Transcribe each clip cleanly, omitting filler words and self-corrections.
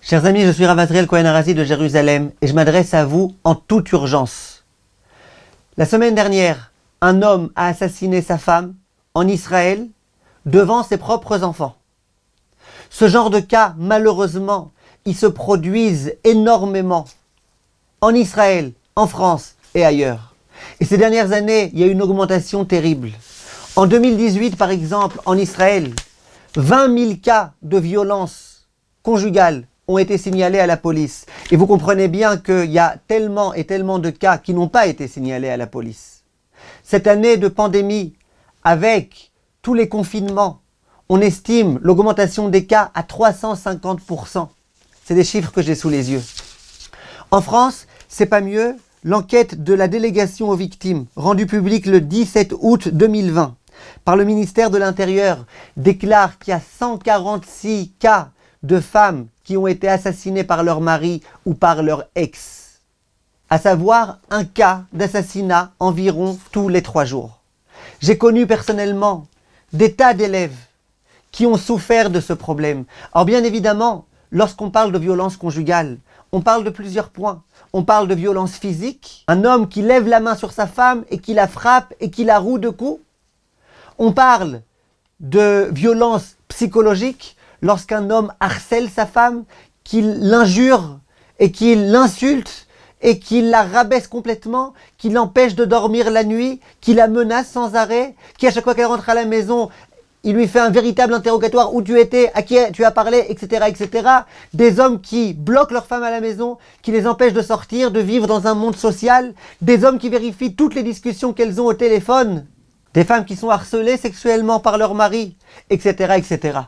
Chers amis, je suis Rav Azriel Cohen Arazi de Jérusalem et je m'adresse à vous en toute urgence. La semaine dernière, un homme a assassiné sa femme en Israël devant ses propres enfants. Ce genre de cas, malheureusement, ils se produisent énormément en Israël, en France et ailleurs. Et ces dernières années, il y a eu une augmentation terrible. En 2018, par exemple, en Israël, 20 000 cas de violence conjugale ont été signalés à la police. Et vous comprenez bien qu'il y a tellement et tellement de cas qui n'ont pas été signalés à la police. Cette année de pandémie, avec tous les confinements, on estime l'augmentation des cas à 350%. C'est des chiffres que j'ai sous les yeux. En France, c'est pas mieux. L'enquête de la délégation aux victimes, rendue publique le 17 août 2020 par le ministère de l'Intérieur, déclare qu'il y a 146 cas de femmes qui ont été assassinées par leur mari ou par leur ex. À savoir un cas d'assassinat environ tous les 3 jours. J'ai connu personnellement des tas d'élèves qui ont souffert de ce problème. Alors bien évidemment, lorsqu'on parle de violence conjugale, on parle de plusieurs points. On parle de violence physique, un homme qui lève la main sur sa femme et qui la frappe et qui la roue de coups. On parle de violence psychologique lorsqu'un homme harcèle sa femme, qu'il l'injure et qu'il l'insulte et qu'il la rabaisse complètement, qu'il l'empêche de dormir la nuit, qu'il la menace sans arrêt, qui à chaque fois qu'elle rentre à la maison, il lui fait un véritable interrogatoire, où tu étais, à qui tu as parlé, etc., etc. Des hommes qui bloquent leurs femmes à la maison, qui les empêchent de sortir, de vivre dans un monde social. Des hommes qui vérifient toutes les discussions qu'elles ont au téléphone. Des femmes qui sont harcelées sexuellement par leur mari, etc., etc.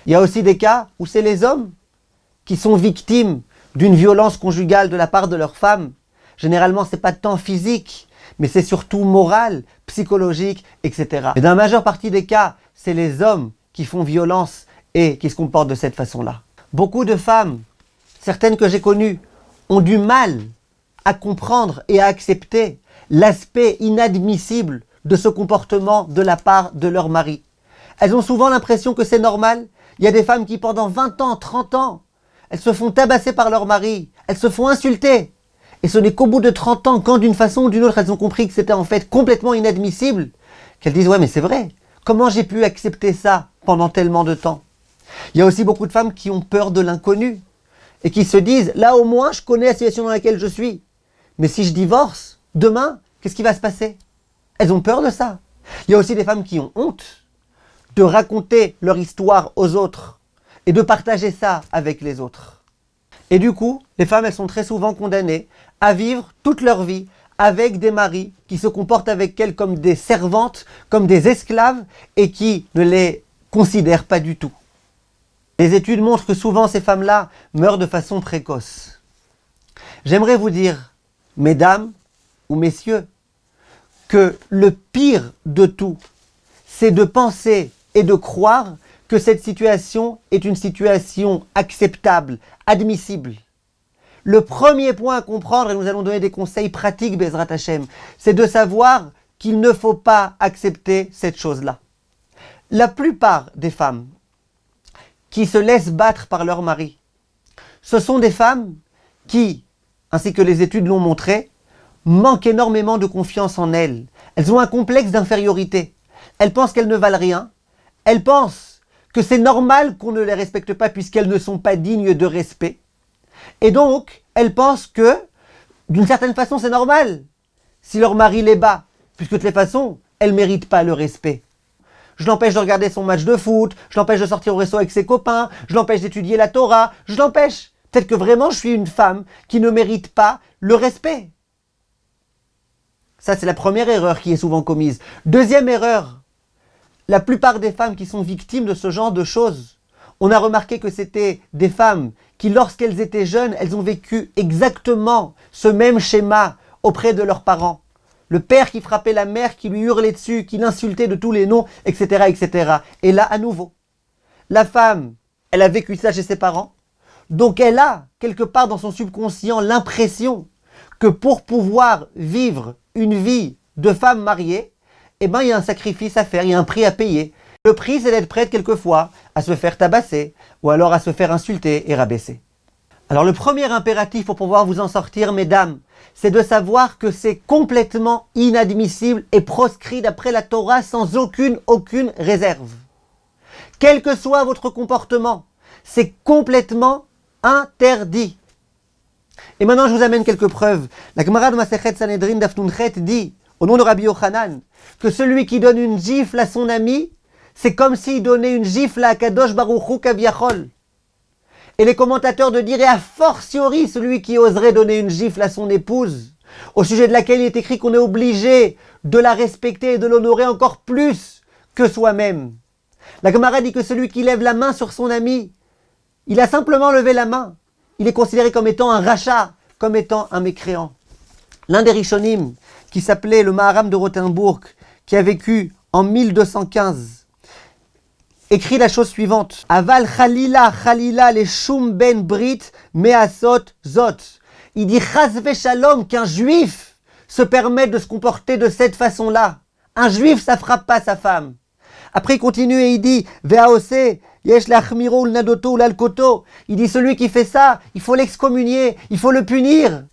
Il y a aussi des cas où c'est les hommes qui sont victimes d'une violence conjugale de la part de leur femme. Généralement, c'est pas tant physique, mais c'est surtout moral, psychologique, etc. Et dans la majeure partie des cas, c'est les hommes qui font violence et qui se comportent de cette façon-là. Beaucoup de femmes, certaines que j'ai connues, ont du mal à comprendre et à accepter l'aspect inadmissible de ce comportement de la part de leur mari. Elles ont souvent l'impression que c'est normal. Il y a des femmes qui, pendant 20 ans, 30 ans, elles se font tabasser par leur mari, elles se font insulter. Et ce n'est qu'au bout de 30 ans, quand d'une façon ou d'une autre, elles ont compris que c'était en fait complètement inadmissible, qu'elles disent « Ouais, mais c'est vrai, comment j'ai pu accepter ça pendant tellement de temps ?» Il y a aussi beaucoup de femmes qui ont peur de l'inconnu et qui se disent « Là, au moins, je connais la situation dans laquelle je suis. Mais si je divorce, demain, qu'est-ce qui va se passer ?» Elles ont peur de ça. Il y a aussi des femmes qui ont honte de raconter leur histoire aux autres et de partager ça avec les autres. Et du coup, les femmes, elles sont très souvent condamnées à vivre toute leur vie avec des maris qui se comportent avec elles comme des servantes, comme des esclaves et qui ne les considèrent pas du tout. Les études montrent que souvent ces femmes-là meurent de façon précoce. J'aimerais vous dire, mesdames ou messieurs, que le pire de tout, c'est de penser et de croire que cette situation est une situation acceptable, admissible. Le premier point à comprendre, et nous allons donner des conseils pratiques, Bezrat Hashem, c'est de savoir qu'il ne faut pas accepter cette chose-là. La plupart des femmes qui se laissent battre par leur mari, ce sont des femmes qui, ainsi que les études l'ont montré, manquent énormément de confiance en elles. Elles ont un complexe d'infériorité. Elles pensent qu'elles ne valent rien. Elles pensent que c'est normal qu'on ne les respecte pas puisqu'elles ne sont pas dignes de respect. Et donc, elles pensent que, d'une certaine façon, c'est normal si leur mari les bat, puisque de toute façon, elles ne méritent pas le respect. Je l'empêche de regarder son match de foot, je l'empêche de sortir au resto avec ses copains, je l'empêche d'étudier la Torah, je l'empêche. Peut-être que vraiment, je suis une femme qui ne mérite pas le respect. Ça, c'est la première erreur qui est souvent commise. Deuxième erreur, la plupart des femmes qui sont victimes de ce genre de choses, on a remarqué que c'était des femmes qui, lorsqu'elles étaient jeunes, elles ont vécu exactement ce même schéma auprès de leurs parents. Le père qui frappait la mère, qui lui hurlait dessus, qui l'insultait de tous les noms, etc., etc. Et là, à nouveau, la femme, elle a vécu ça chez ses parents, donc elle a, quelque part dans son subconscient, l'impression que pour pouvoir vivre une vie de femme mariée, eh ben, il y a un sacrifice à faire, il y a un prix à payer. Le prix, c'est d'être prête quelquefois à se faire tabasser ou alors à se faire insulter et rabaisser. Alors le premier impératif pour pouvoir vous en sortir, mesdames, c'est de savoir que c'est complètement inadmissible et proscrit d'après la Torah sans aucune réserve. Quel que soit votre comportement, c'est complètement interdit. Et maintenant, je vous amène quelques preuves. La Gemara de Masechet Sanhedrin Daf Nunchet dit, au nom de Rabbi Yochanan, que celui qui donne une gifle à son ami, c'est comme s'il donnait une gifle à Kadosh Baruch Hu Kaviachol. Et les commentateurs de dire, et a fortiori celui qui oserait donner une gifle à son épouse, au sujet de laquelle il est écrit qu'on est obligé de la respecter et de l'honorer encore plus que soi-même. La Gemara dit que celui qui lève la main sur son ami, il a simplement levé la main. Il est considéré comme étant un rachat, comme étant un mécréant. L'un des Rishonim, qui s'appelait le Maharam de Rothenburg, qui a vécu en 1215, écrit la chose suivante. Aval Khalila, Khalila, les Shum Ben Brit, Measot Zot. Il dit Chazve Shalom qu'un juif se permet de se comporter de cette façon-là. Un juif, ça frappe pas sa femme. Après, il continue et il dit Veaose, Yesh l'achmiro l'nadoto l'alkoto. Il dit celui qui fait ça, il faut l'excommunier, il faut le punir.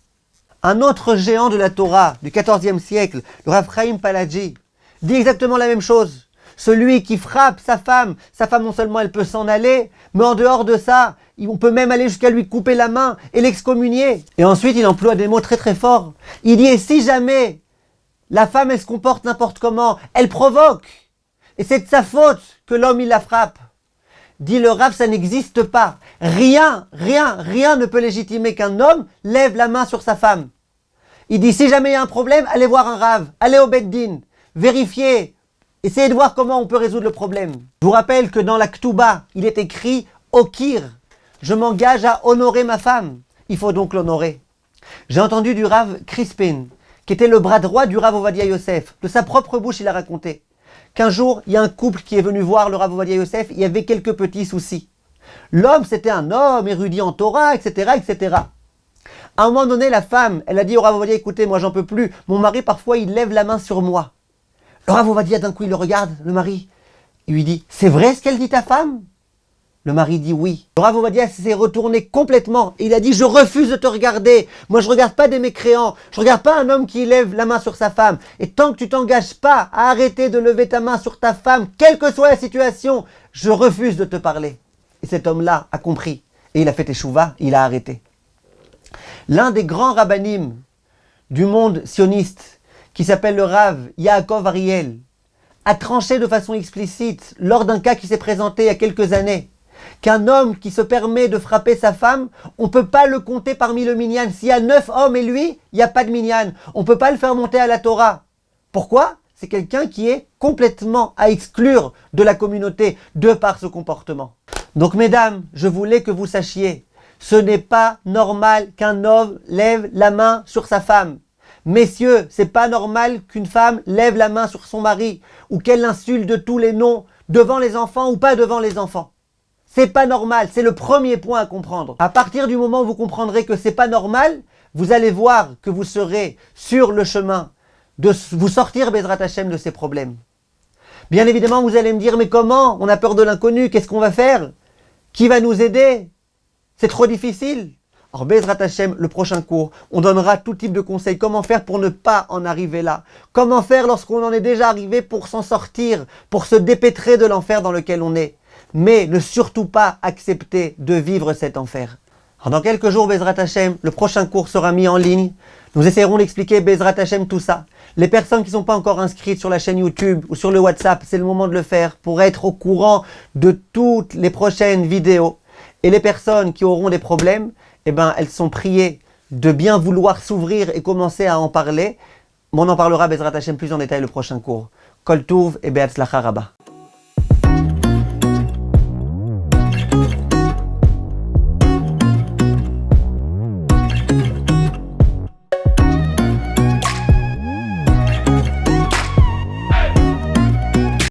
Un autre géant de la Torah du XIVe siècle, le Rav Chaim Paladji, dit exactement la même chose. Celui qui frappe sa femme non seulement elle peut s'en aller, mais en dehors de ça, on peut même aller jusqu'à lui couper la main et l'excommunier. Et ensuite, il emploie des mots très très forts. Il dit, et si jamais la femme elle se comporte n'importe comment, elle provoque, et c'est de sa faute que l'homme il la frappe. Dit le Rav, ça n'existe pas. Rien ne peut légitimer qu'un homme lève la main sur sa femme. Il dit, si jamais il y a un problème, allez voir un Rav, allez au Beit Din, vérifiez, essayez de voir comment on peut résoudre le problème. Je vous rappelle que dans la Ktuba, il est écrit, Okir, je m'engage à honorer ma femme. Il faut donc l'honorer. J'ai entendu du Rav Crispin, qui était le bras droit du Rav Ovadia Yosef. De sa propre bouche, il a raconté qu'un jour, il y a un couple qui est venu voir le Rav Ovadia Yosef, il y avait quelques petits soucis. L'homme, c'était un homme érudit en Torah, etc., etc. À un moment donné, la femme, elle a dit au Rav Ovadia, écoutez, moi j'en peux plus, mon mari parfois il lève la main sur moi. Le Rav Ovadia, d'un coup, il le regarde, le mari, il lui dit, c'est vrai ce qu'elle dit ta femme? Le mari dit oui. Le Rav Ovadia s'est retourné complètement et il a dit, je refuse de te regarder. Moi, je regarde pas des mécréants. Je regarde pas un homme qui lève la main sur sa femme. Et tant que tu t'engages pas à arrêter de lever ta main sur ta femme, quelle que soit la situation, je refuse de te parler. Et cet homme-là a compris. Et il a fait teshuva, il a arrêté. L'un des grands rabbanim du monde sioniste, qui s'appelle le Rav Yaakov Ariel, a tranché de façon explicite, lors d'un cas qui s'est présenté il y a quelques années, qu'un homme qui se permet de frapper sa femme, on ne peut pas le compter parmi le minyan. S'il y a 9 hommes et lui, il n'y a pas de minyan. On ne peut pas le faire monter à la Torah. Pourquoi? C'est quelqu'un qui est complètement à exclure de la communauté de par ce comportement. Donc mesdames, je voulais que vous sachiez, ce n'est pas normal qu'un homme lève la main sur sa femme. Messieurs, c'est pas normal qu'une femme lève la main sur son mari ou qu'elle l'insulte de tous les noms devant les enfants ou pas devant les enfants. C'est pas normal, c'est le premier point à comprendre. À partir du moment où vous comprendrez que c'est pas normal, vous allez voir que vous serez sur le chemin de vous sortir, Bezrat Hashem, de ces problèmes. Bien évidemment, vous allez me dire, mais comment? On a peur de l'inconnu, qu'est-ce qu'on va faire? Qui va nous aider? C'est trop difficile. Alors, Bezrat Hashem, le prochain cours, on donnera tout type de conseils. Comment faire pour ne pas en arriver là? Comment faire lorsqu'on en est déjà arrivé pour s'en sortir, pour se dépêtrer de l'enfer dans lequel on est? Mais ne surtout pas accepter de vivre cet enfer. Alors dans quelques jours, Bezrat Hashem, le prochain cours sera mis en ligne. Nous essaierons d'expliquer Bezrat Hashem tout ça. Les personnes qui ne sont pas encore inscrites sur la chaîne YouTube ou sur le WhatsApp, c'est le moment de le faire pour être au courant de toutes les prochaines vidéos. Et les personnes qui auront des problèmes, eh ben, elles sont priées de bien vouloir s'ouvrir et commencer à en parler. On en parlera Bezrat Hashem plus en détail le prochain cours. Kol Tuv et Be'atzlacha Rabba.